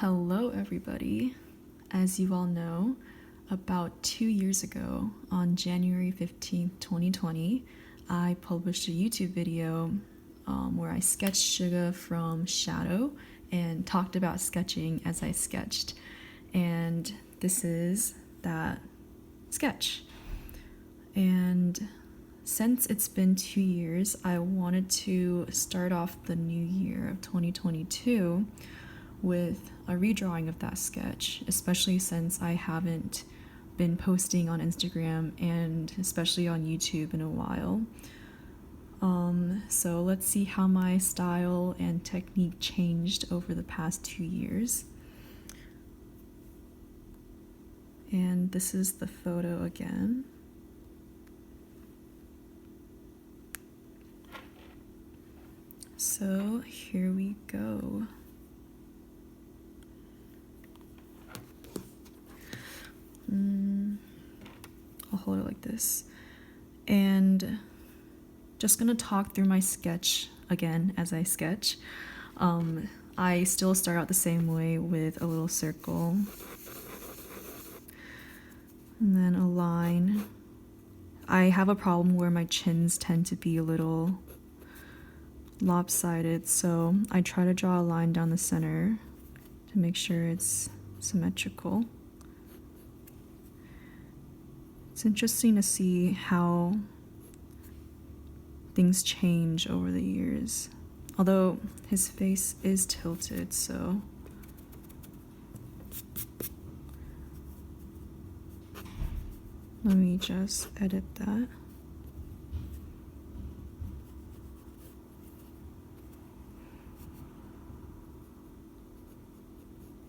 Hello, everybody. As you all know, about 2 years ago, on January 15th, 2020, I published a YouTube video where I sketched suga from shadow and talked about sketching as I sketched. And this is that sketch. And since it's been 2 years, I wanted to start off the new year of 2022 with a redrawing of that sketch, especially since I haven't been posting on Instagram and especially on YouTube in a while. So let's see how my style and technique changed over the past 2 years. And this is the photo again. So here we go. I'll hold it like this. And just gonna talk through my sketch again as I sketch. I still start out the same way with a little circle. And then a line. I have a problem where my chins tend to be a little lopsided, so I try to draw a line down the center to make sure it's symmetrical. It's interesting to see how things change over the years. Although his face is tilted, so let me just edit that.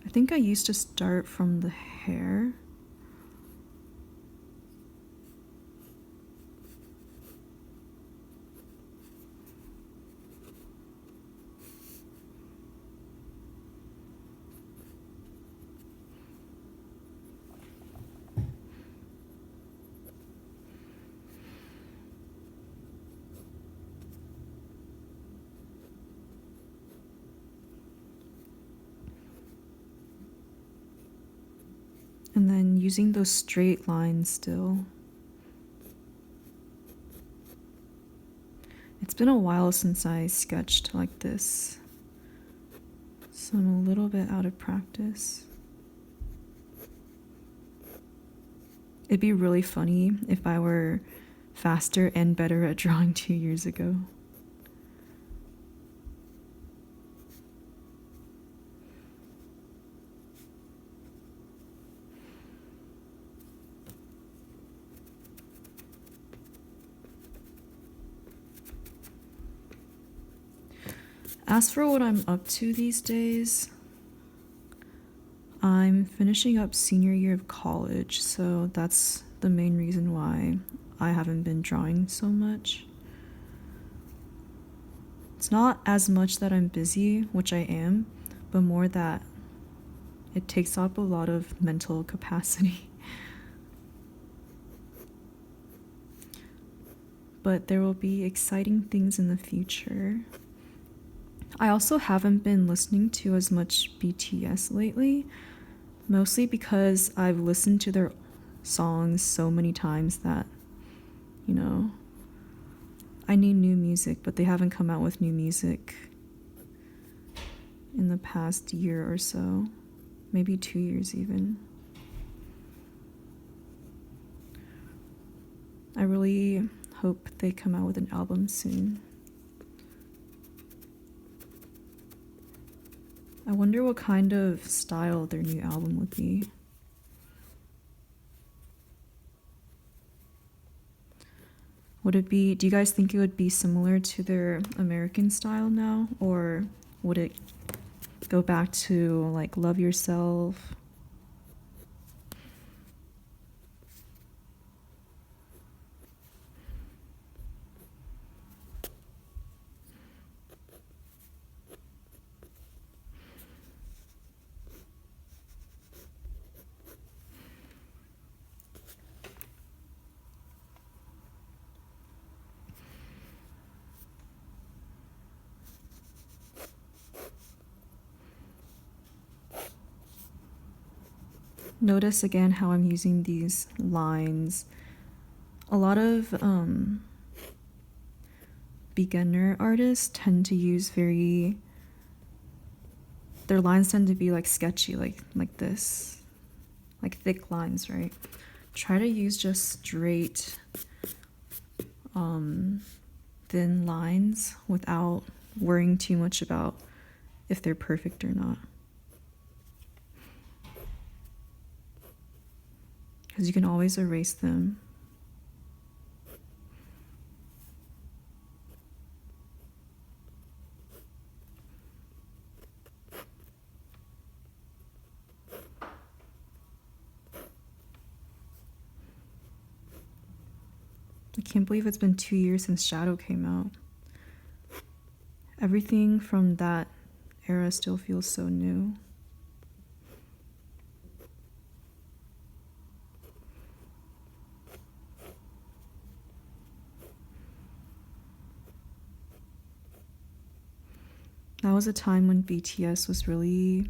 I think I used to start from the hair. And then using those straight lines still. It's been a while since I sketched like this, so I'm a little bit out of practice. It'd be really funny if I were faster and better at drawing 2 years ago. As for what I'm up to these days, I'm finishing up senior year of college, so that's the main reason why I haven't been drawing so much. It's not as much that I'm busy, which I am, but more that it takes up a lot of mental capacity. But there will be exciting things in the future. I also haven't been listening to as much BTS lately, mostly because I've listened to their songs so many times that, I need new music, but they haven't come out with new music in the past year or so, maybe 2 years even. I really hope they come out with an album soon. I wonder what kind of style their new album would be. Would it be, do you guys think it would be similar to their American style now? Or would it go back to like Love Yourself? Notice again how I'm using these lines. A lot of beginner artists tend to use their lines tend to be like sketchy, like this, like thick lines, right? Try to use just straight thin lines without worrying too much about if they're perfect or not. Because you can always erase them. I can't believe it's been 2 years since Shadow came out. Everything from that era still feels so new. That was a time when BTS was really,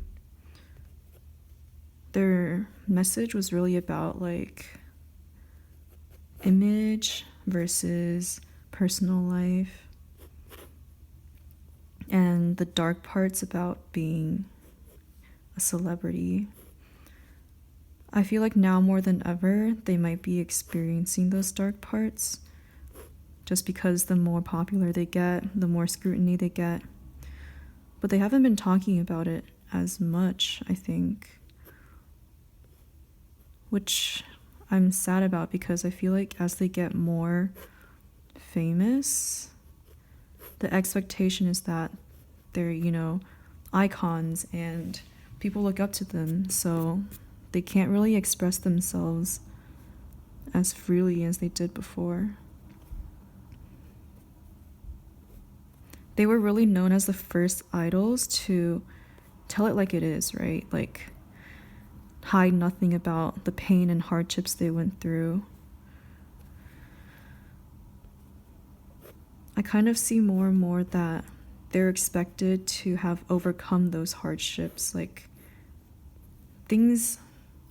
their message was really about like image versus personal life, and the dark parts about being a celebrity. I feel like now more than ever they might be experiencing those dark parts, just because the more popular they get, the more scrutiny they get. But they haven't been talking about it as much, I think, which I'm sad about, because I feel like as they get more famous, the expectation is that they're, you know, icons and people look up to them, so they can't really express themselves as freely as they did before. They were really known as the first idols to tell it like it is, right? Like, hide nothing about the pain and hardships they went through. I kind of see more and more that they're expected to have overcome those hardships. Like, things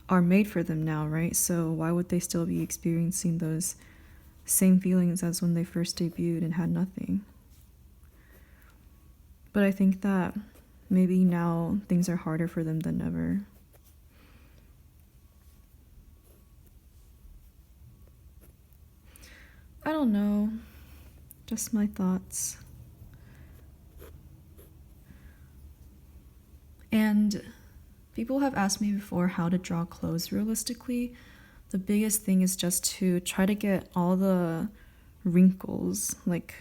are made for them now, right? So why would they still be experiencing those same feelings as when they first debuted and had nothing? But I think that maybe now things are harder for them than ever. I don't know. Just my thoughts. And people have asked me before how to draw clothes realistically. The biggest thing is just to try to get all the wrinkles. Like,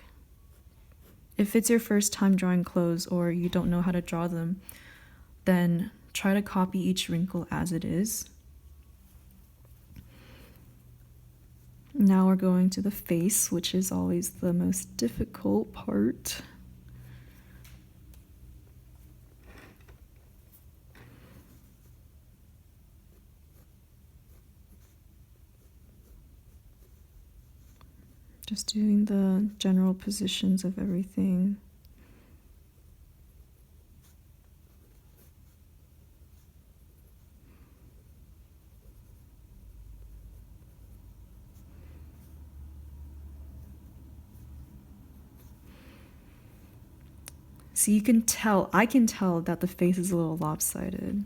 if it's your first time drawing clothes or you don't know how to draw them, then try to copy each wrinkle as it is. Now we're going to the face, which is always the most difficult part. Just doing the general positions of everything. So you can tell, I can tell that the face is a little lopsided.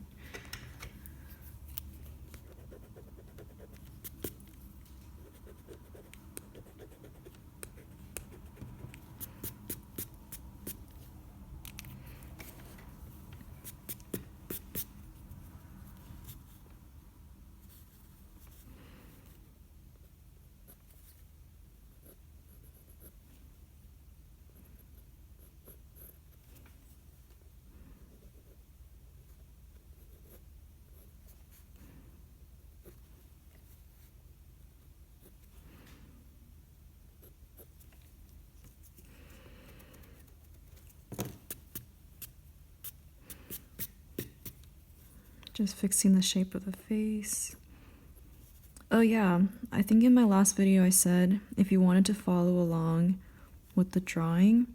Just fixing the shape of the face. Oh yeah, I think in my last video I said if you wanted to follow along with the drawing,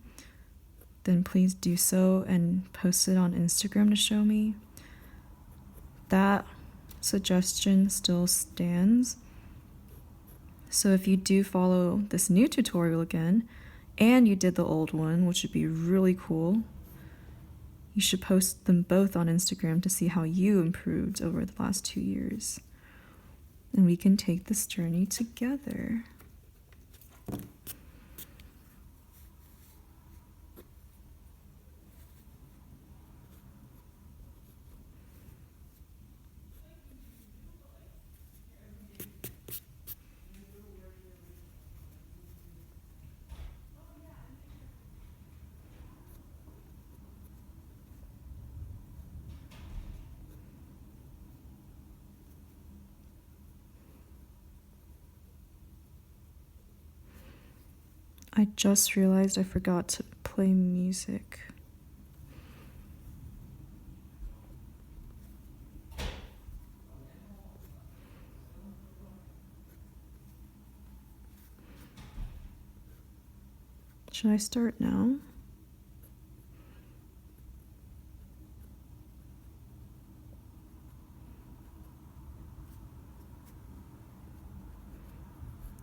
then please do so and post it on Instagram to show me. That suggestion still stands. So if you do follow this new tutorial again, and you did the old one, which would be really cool, you should post them both on Instagram to see how you improved over the last 2 years. And we can take this journey together. I just realized I forgot to play music. Should I start now?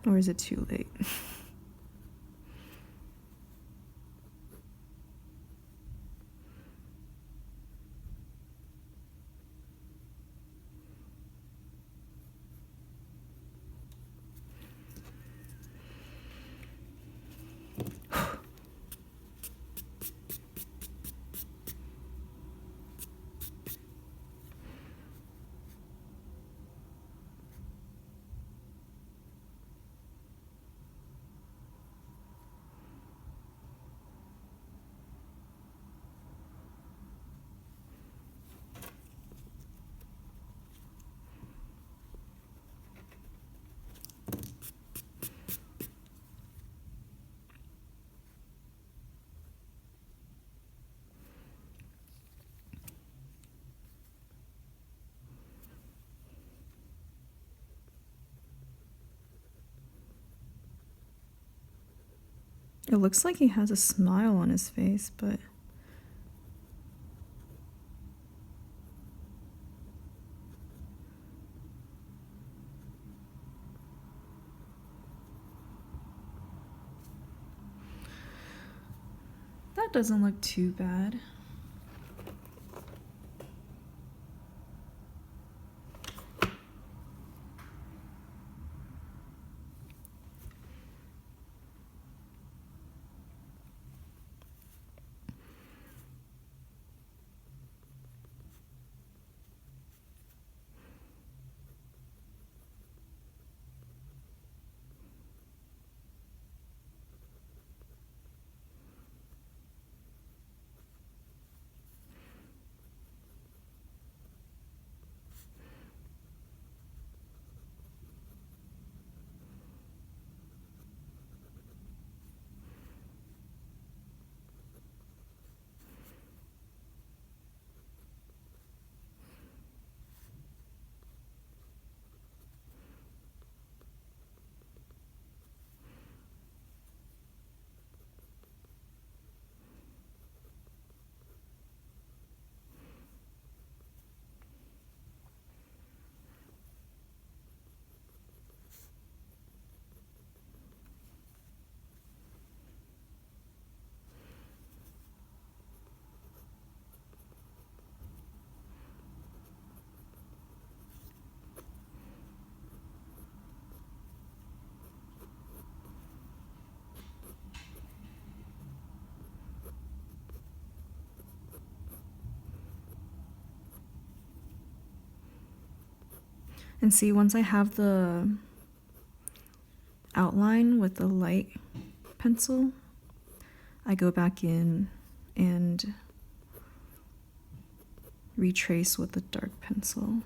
Or is it too late? It looks like he has a smile on his face, but that doesn't look too bad. And see, once I have the outline with the light pencil, I go back in and retrace with the dark pencil.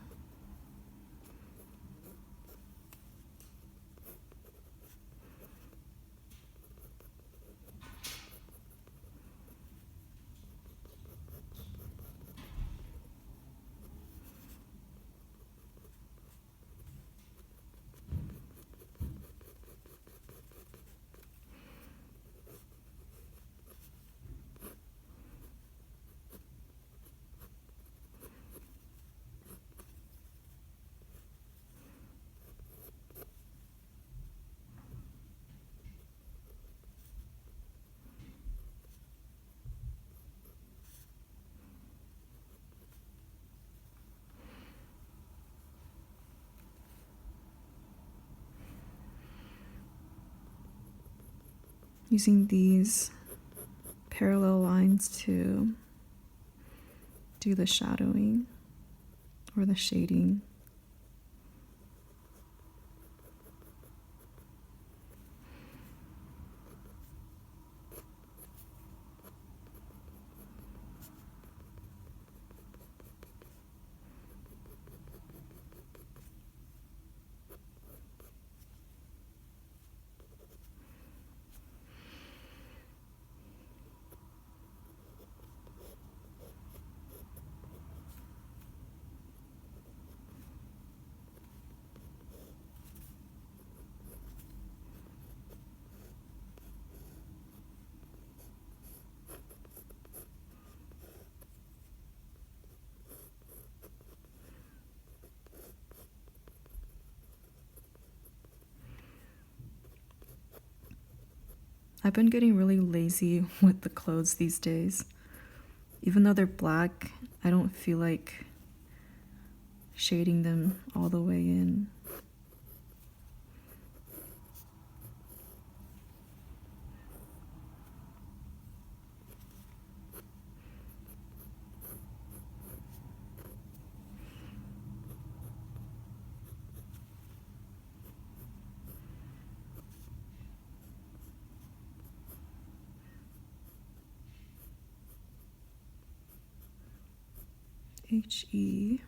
using these parallel lines to do the shadowing or the shading. I've been getting really lazy with the clothes these days. Even though they're black, I don't feel like shading them all the way in. HE.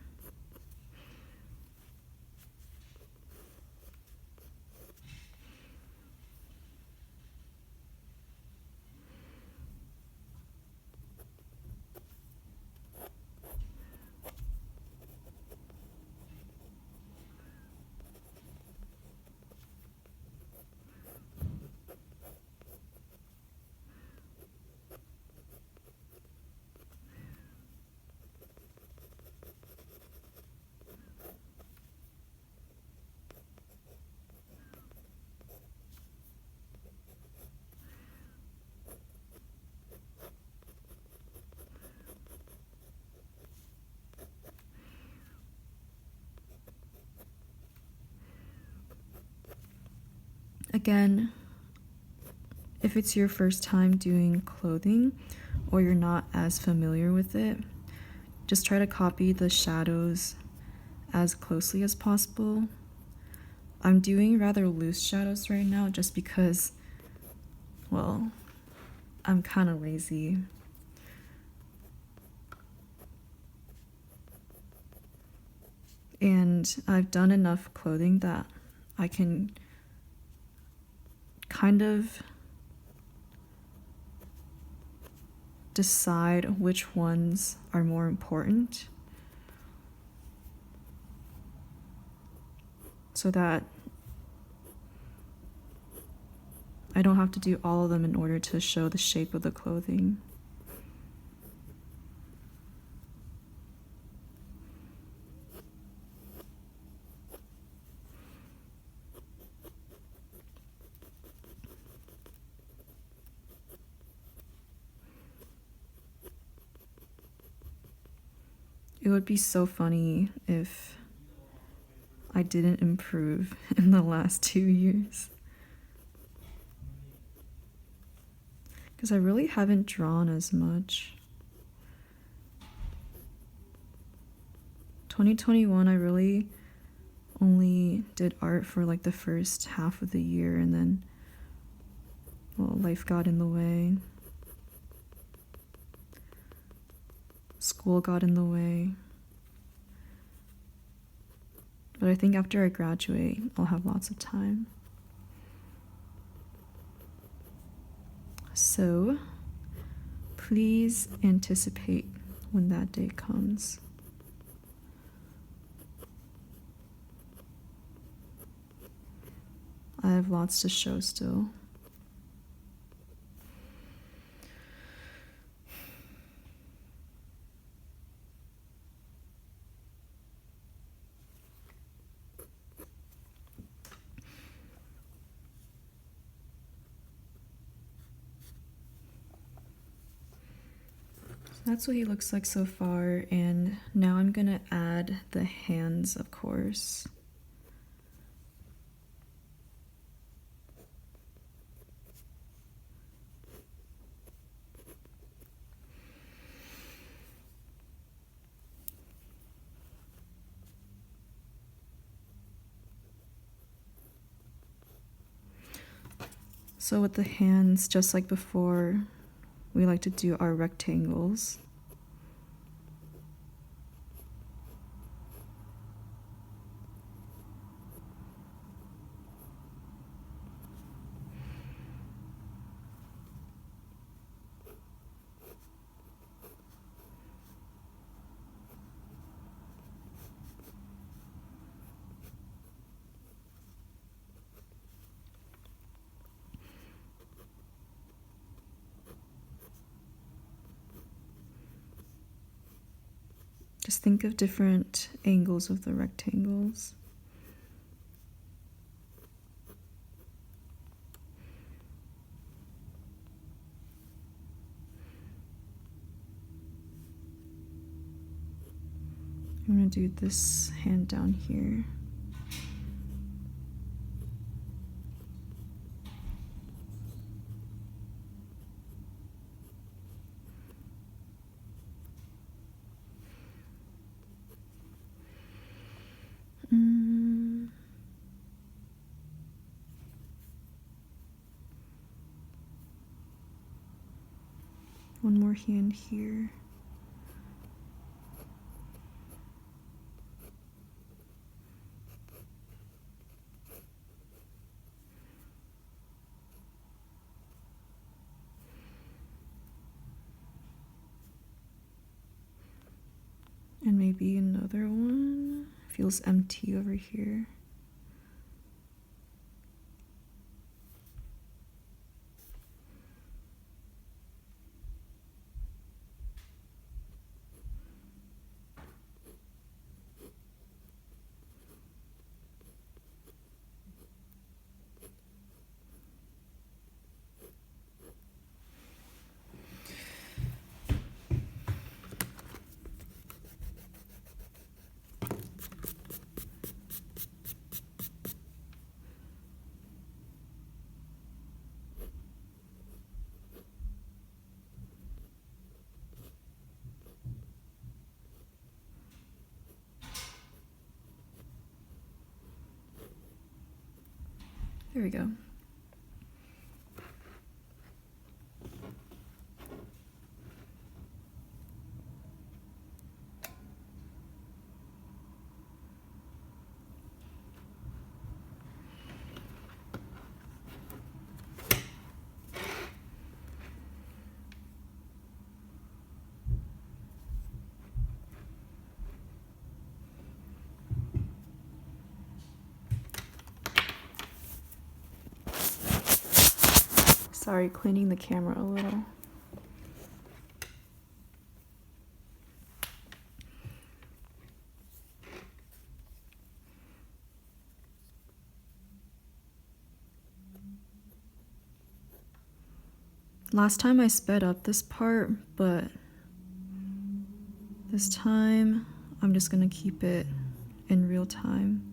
Again, if it's your first time doing clothing or you're not as familiar with it, just try to copy the shadows as closely as possible. I'm doing rather loose shadows right now just because, well, I'm kind of lazy. And I've done enough clothing that I can kind of decide which ones are more important so that I don't have to do all of them in order to show the shape of the clothing. It would be so funny if I didn't improve in the last 2 years. Because I really haven't drawn as much. 2021, I really only did art for like the first half of the year, and then, well, life got in the way. School got in the way. But I think after I graduate, I'll have lots of time. So, please anticipate when that day comes. I have lots to show still. That's what he looks like so far, and now I'm gonna add the hands, of course. So with the hands, just like before, we like to do our rectangles. Just think of different angles of the rectangles. I'm going to do this hand down here. One more hand here. And maybe another one. Feels empty over here. There we go. Sorry, cleaning the camera a little. Last time I sped up this part, but this time I'm just gonna keep it in real time.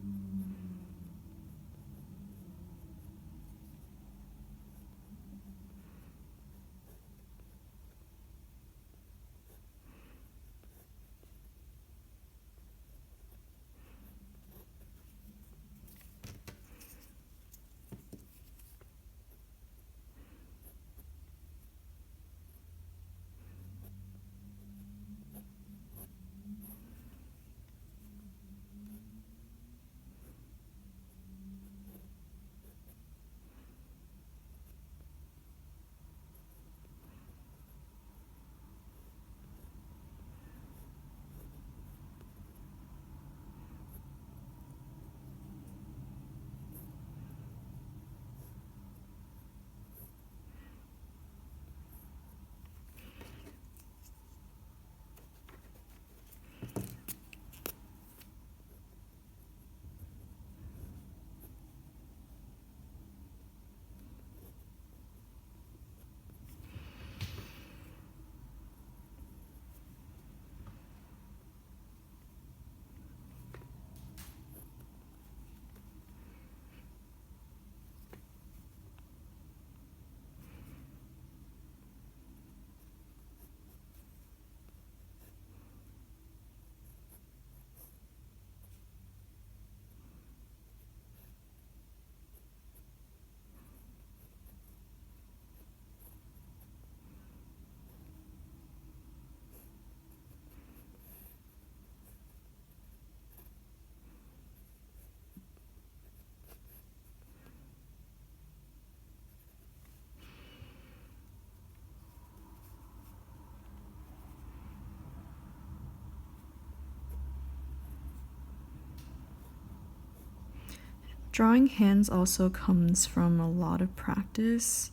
Drawing hands also comes from a lot of practice,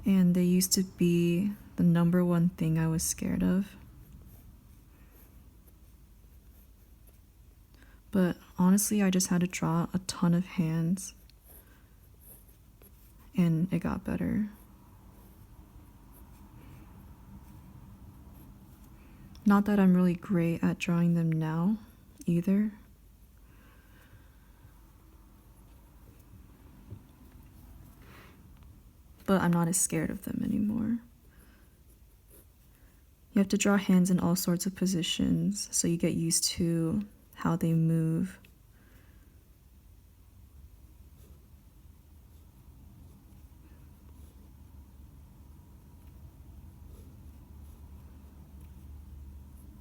and they used to be the number one thing I was scared of. But honestly, I just had to draw a ton of hands, and it got better. Not that I'm really great at drawing them now, either. But I'm not as scared of them anymore. You have to draw hands in all sorts of positions, so you get used to how they move.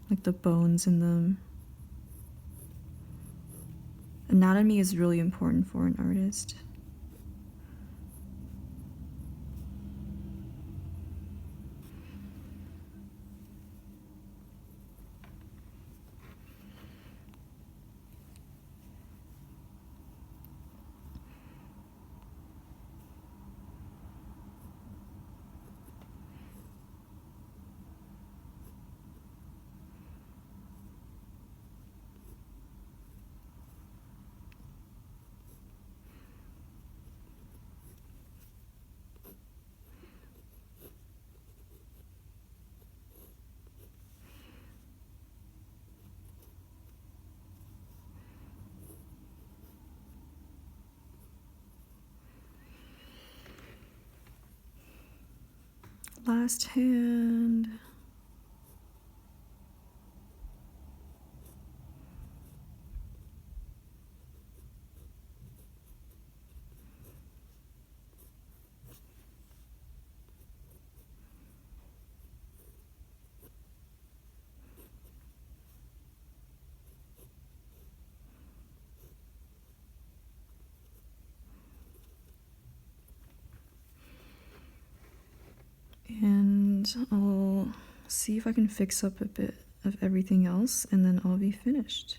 Like the bones in them. Anatomy is really important for an artist. Last hand. And I'll see if I can fix up a bit of everything else, and then I'll be finished.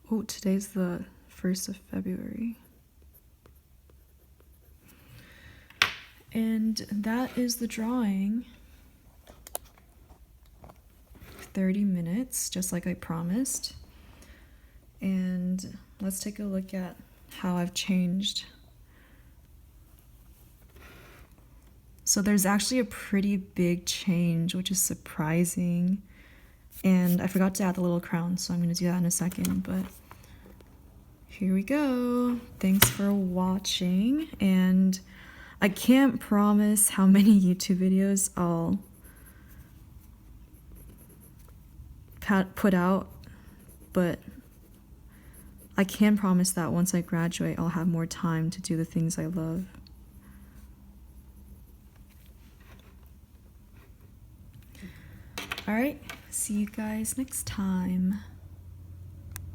Oh, today's the 1st of February. And that is the drawing. 30 minutes, just like I promised. And let's take a look at how I've changed. So there's actually a pretty big change, which is surprising. And I forgot to add the little crown, so I'm going to do that in a second, but here we go. Thanks for watching, and I can't promise how many YouTube videos I'll put out, but I can promise that once I graduate, I'll have more time to do the things I love. All right, see you guys next time.